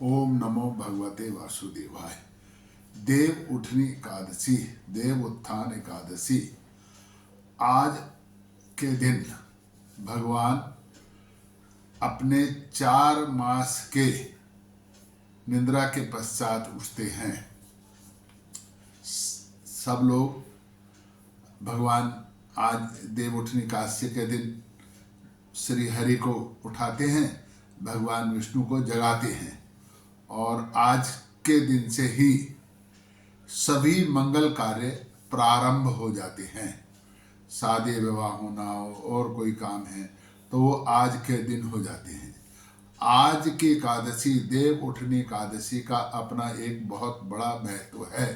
ओम नमो भगवते वासुदेवाय। देव उठनी एकादशी, देव उत्थान एकादशी। आज के दिन भगवान अपने 4 मास के निद्रा के पश्चात उठते हैं। सब लोग भगवान आज देव उठनी एकादशी के दिन श्री हरि को उठाते हैं, भगवान विष्णु को जगाते हैं और आज के दिन से ही सभी मंगल कार्य प्रारंभ हो जाते हैं। शादी विवाह होना हो और कोई काम है तो वो आज के दिन हो जाते हैं। आज की एकादशी देव उठनी एकादशी का अपना एक बहुत बड़ा महत्व है।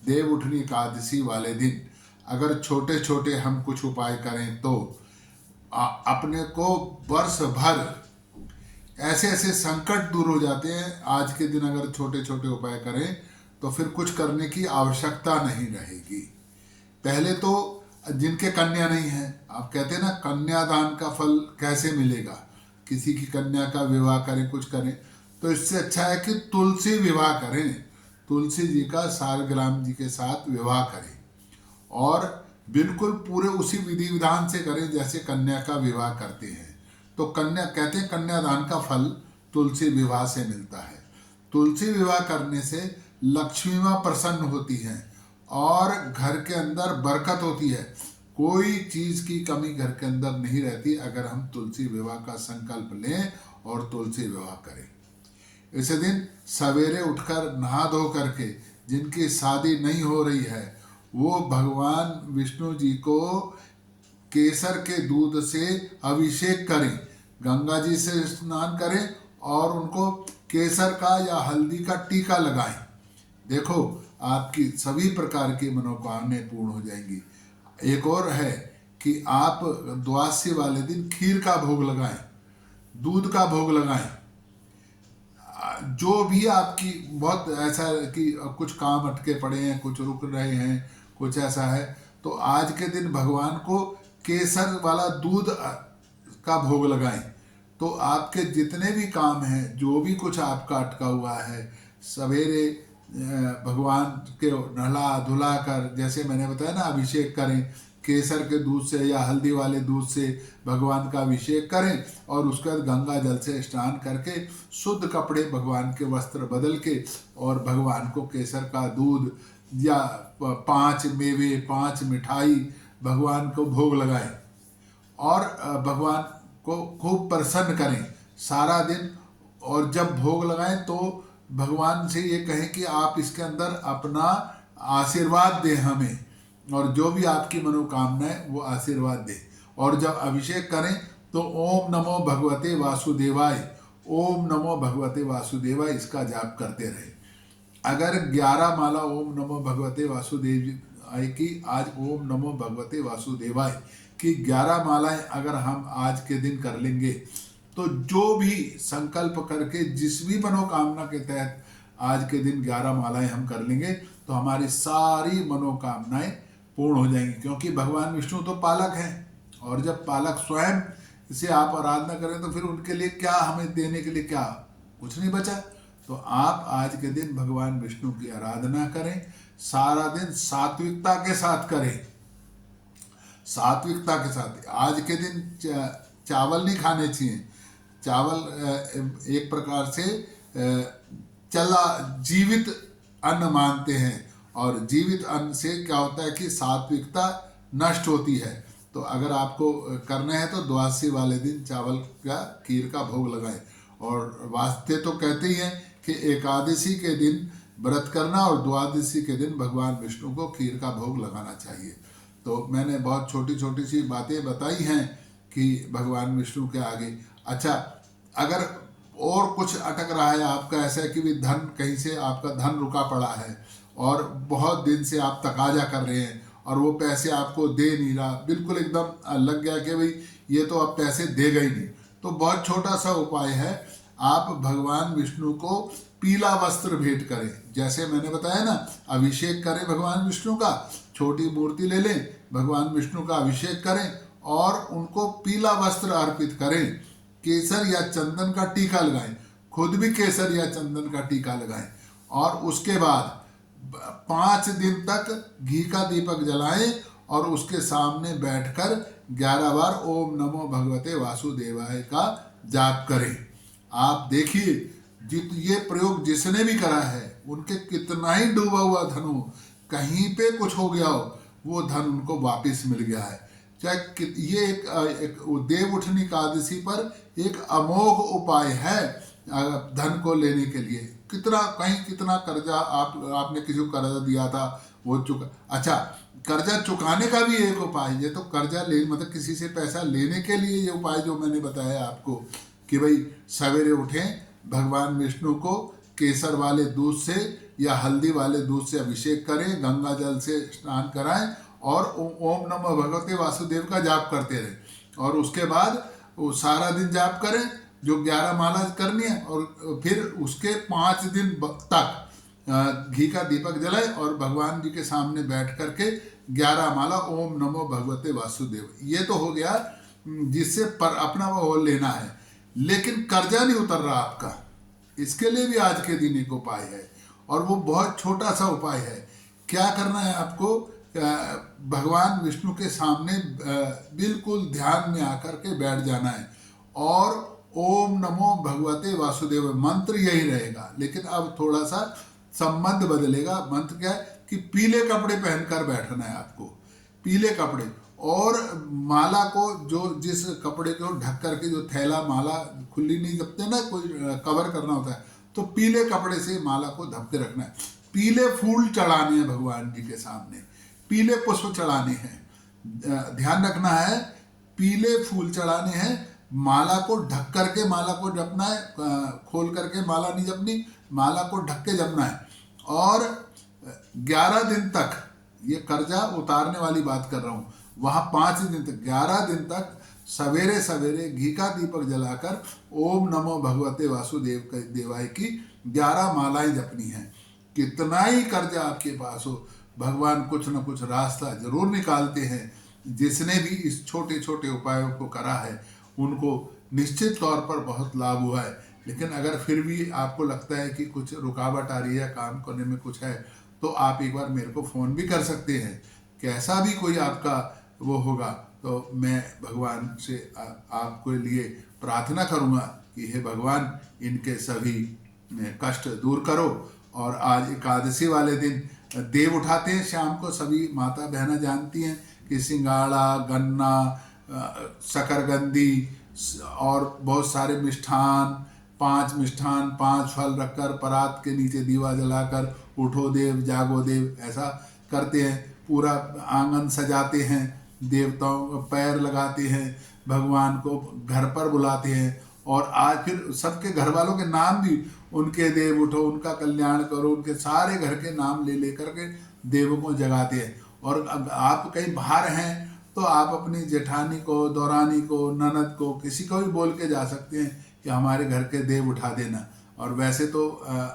देव उठनी एकादशी वाले दिन अगर छोटे छोटे हम कुछ उपाय करें तो अपने को वर्ष भर ऐसे ऐसे संकट दूर हो जाते हैं। आज के दिन अगर छोटे छोटे उपाय करें तो फिर कुछ करने की आवश्यकता नहीं रहेगी। पहले तो जिनके कन्या नहीं है, आप कहते हैं ना कन्यादान का फल कैसे मिलेगा, किसी की कन्या का विवाह करें, कुछ करें, तो इससे अच्छा है कि तुलसी विवाह करें, तुलसी जी का सालग्राम जी के साथ विवाह करें और बिल्कुल पूरे उसी विधि विधान से करें जैसे कन्या का विवाह करते हैं। तो कन्या कहते हैं कन्यादान का फल तुलसी विवाह से मिलता है। तुलसी विवाह करने से लक्ष्मी माँ प्रसन्न होती हैं और घर के अंदर बरकत होती है। कोई चीज़ की कमी घर के अंदर नहीं रहती अगर हम तुलसी विवाह का संकल्प लें और तुलसी विवाह करें। इस दिन सवेरे उठकर नहा धो करके जिनकी शादी नहीं हो रही है वो भगवान विष्णु जी को केसर के दूध से अभिषेक करें, गंगा जी से स्नान करें और उनको केसर का या हल्दी का टीका लगाएं। देखो आपकी सभी प्रकार की मनोकामनाएं पूर्ण हो जाएंगी। एक और है कि आप द्वादशी वाले दिन खीर का भोग लगाएं, दूध का भोग लगाएं। जो भी आपकी बहुत ऐसा है कि कुछ काम अटके पड़े हैं, कुछ रुक रहे हैं, कुछ ऐसा है तो आज के दिन भगवान को केसर वाला दूध का भोग लगाएं। तो आपके जितने भी काम हैं, जो भी कुछ आपका अटका हुआ है, सवेरे भगवान के नहला धुला कर, जैसे मैंने बताया ना, अभिषेक करें, केसर के दूध से या हल्दी वाले दूध से भगवान का अभिषेक करें और उसके बाद गंगा जल से स्नान करके शुद्ध कपड़े भगवान के वस्त्र बदल के और भगवान को केसर का दूध या 5 मेवे 5 मिठाई भगवान को भोग लगाएं और भगवान को खूब प्रसन्न करें सारा दिन। और जब भोग लगाएं तो भगवान से ये कहें कि आप इसके अंदर अपना आशीर्वाद दें हमें, और जो भी आपकी मनोकामना है वो आशीर्वाद दें। और जब अभिषेक करें तो ओम नमो भगवते वासुदेवाय, ओम नमो भगवते वासुदेवाय इसका जाप करते रहें। अगर 11 माला ओम नमो भगवते वासुदेवाय की, आज ओम नमो भगवते वासुदेवाय की 11 मालाएं अगर हम आज के दिन कर लेंगे तो जो भी संकल्प करके जिस भी मनोकामना के तहत आज के दिन 11 मालाएं हम कर लेंगे तो हमारी सारी मनोकामनाएं पूर्ण हो जाएंगी। क्योंकि भगवान विष्णु तो पालक हैं और जब पालक स्वयं से आप आराधना करें तो फिर उनके लिए क्या, हमें देने के लिए क्या, कुछ नहीं बचा। तो आप आज के दिन भगवान विष्णु की आराधना करें, सारा दिन सात्विकता के साथ करें, सात्विकता के साथ। आज के दिन चावल नहीं खाने चाहिए। चावल एक प्रकार से चला जीवित अन्न मानते हैं और जीवित अन्न से क्या होता है कि सात्विकता नष्ट होती है। तो अगर आपको करना है तो द्वादशी वाले दिन चावल का खीर का भोग लगाएं। और वास्ते तो कहते ही हैं कि एकादशी के दिन व्रत करना और द्वादशी के दिन भगवान विष्णु को खीर का भोग लगाना चाहिए। तो मैंने बहुत छोटी छोटी सी बातें बताई हैं कि भगवान विष्णु के आगे। अच्छा, अगर और कुछ अटक रहा है आपका, ऐसा है कि भी धन कहीं से आपका धन रुका पड़ा है और बहुत दिन से आप तकाजा कर रहे हैं और वो पैसे आपको दे नहीं रहा, बिल्कुल एकदम लग गया कि भाई ये तो अब पैसे देगा ही नहीं, तो बहुत छोटा सा उपाय है, आप भगवान विष्णु को पीला वस्त्र भेंट करें। जैसे मैंने बताया ना, अभिषेक करें भगवान विष्णु का, छोटी मूर्ति ले लें, भगवान विष्णु का अभिषेक करें और उनको पीला वस्त्र अर्पित करें, केसर या चंदन का टीका लगाएं, खुद भी केसर या चंदन का टीका लगाएं और उसके बाद 5 दिन तक घी का दीपक जलाएं और उसके सामने बैठकर 11 बार ओम नमो भगवते वासुदेवाय का जाप करें। आप देखिए ये प्रयोग जिसने भी करा है उनके कितना ही डूबा हुआ धन हो, कहीं पे कुछ हो गया हो, वो धन उनको वापस मिल गया है। चाहे ये एक देव उठनी एकादशी पर एक अमोघ उपाय है धन को लेने के लिए। कितना कर्जा आपने किसी को कर्जा दिया था वो अच्छा, कर्जा चुकाने का भी एक उपाय है। तो कर्जा ले मतलब किसी से पैसा लेने के लिए ये उपाय जो मैंने बताया आपको कि भाई सवेरे उठें, भगवान विष्णु को केसर वाले दूध से या हल्दी वाले दूध से अभिषेक करें, गंगा जल से स्नान कराएं और ओम नमो भगवते वासुदेव का जाप करते रहें और उसके बाद वो सारा दिन जाप करें जो 11 माला करनी है और फिर उसके 5 दिन तक घी का दीपक जलाए और भगवान जी के सामने बैठ करके 11 माला ओम नमो भगवते वासुदेव। ये तो हो गया जिससे पर अपना वो लेना है, लेकिन कर्जा नहीं उतर रहा आपका, इसके लिए भी आज के दिन एक उपाय है और वो बहुत छोटा सा उपाय है। क्या करना है आपको, भगवान विष्णु के सामने बिल्कुल ध्यान में आकर के बैठ जाना है और ओम नमो भगवते वासुदेव मंत्र यही रहेगा, लेकिन अब थोड़ा सा संबंध बदलेगा। मंत्र क्या है कि पीले कपड़े पहनकर बैठना है आपको, पीले कपड़े, और माला को जो जिस कपड़े को ढक करके जो थैला माला खुली नहीं जपते ना, कोई कवर करना होता है, तो पीले कपड़े से माला को ढक के रखना है। पीले फूल चढ़ाने हैं भगवान जी के सामने, पीले पुष्प चढ़ाने हैं, ध्यान रखना है पीले फूल चढ़ाने हैं। माला को ढक करके माला को जपना है, खोल करके माला नहीं जपनी, माला को ढक के जपना है और 11 दिन तक, ये कर्जा उतारने वाली बात कर रहा हूँ, वहाँ 5 दिन तक 11 दिन तक सवेरे सवेरे घी का दीपक जलाकर ओम नमो भगवते वासुदेव देवाय की 11 मालाएं जपनी हैं। कितना ही कर्जा आपके पास हो, भगवान कुछ न कुछ रास्ता जरूर निकालते हैं। जिसने भी इस छोटे छोटे उपायों को करा है उनको निश्चित तौर पर बहुत लाभ हुआ है। लेकिन अगर फिर भी आपको लगता है कि कुछ रुकावट आ रही है, काम करने में कुछ है, तो आप एक बार मेरे को फ़ोन भी कर सकते हैं। कैसा भी कोई आपका वो होगा तो मैं भगवान से आपके लिए प्रार्थना करूँगा कि हे भगवान इनके सभी कष्ट दूर करो। और आज एकादशी वाले दिन देव उठाते हैं शाम को, सभी माता बहना जानती हैं कि सिंगाड़ा, गन्ना, शकरकंदी और बहुत सारे मिष्ठान, 5 मिष्ठान 5 फल रखकर परात के नीचे दीवा जलाकर उठो देव जागो देव ऐसा करते हैं। पूरा आंगन सजाते हैं, देवताओं को पैर लगाते हैं, भगवान को घर पर बुलाते हैं और आज फिर सबके घर वालों के नाम भी, उनके देव उठो, उनका कल्याण करो, उनके सारे घर के नाम ले लेकर के देवों को जगाते हैं। और आप कहीं बाहर हैं तो आप अपनी जेठानी को, दौरानी को, ननद को, किसी को भी बोल के जा सकते हैं कि हमारे घर के देव उठा देना। और वैसे तो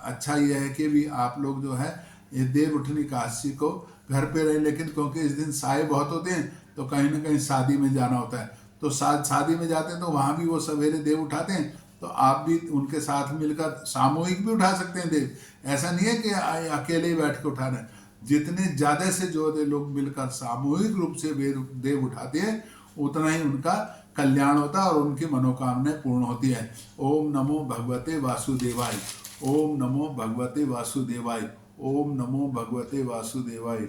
अच्छा ये है कि भी आप लोग जो है ये देव उठनी एकादशी को घर पे रहे, लेकिन क्योंकि इस दिन साए बहुत होते हैं तो कहीं ना कहीं शादी में जाना होता है, तो शादी में जाते हैं तो वहाँ भी वो सवेरे देव उठाते हैं, तो आप भी उनके साथ मिलकर सामूहिक भी उठा सकते हैं देव। ऐसा नहीं है कि अकेले ही बैठ के उठाना है, जितने ज़्यादा से ज़्यादा लोग मिलकर सामूहिक रूप से देव उठाते हैं उतना ही उनका कल्याण होता है और उनकी मनोकामनाएं पूर्ण होती है। ओम नमो भगवते वासुदेवाय, ओम नमो भगवते वासुदेवाय, ओम नमो भगवते वासुदेवाय।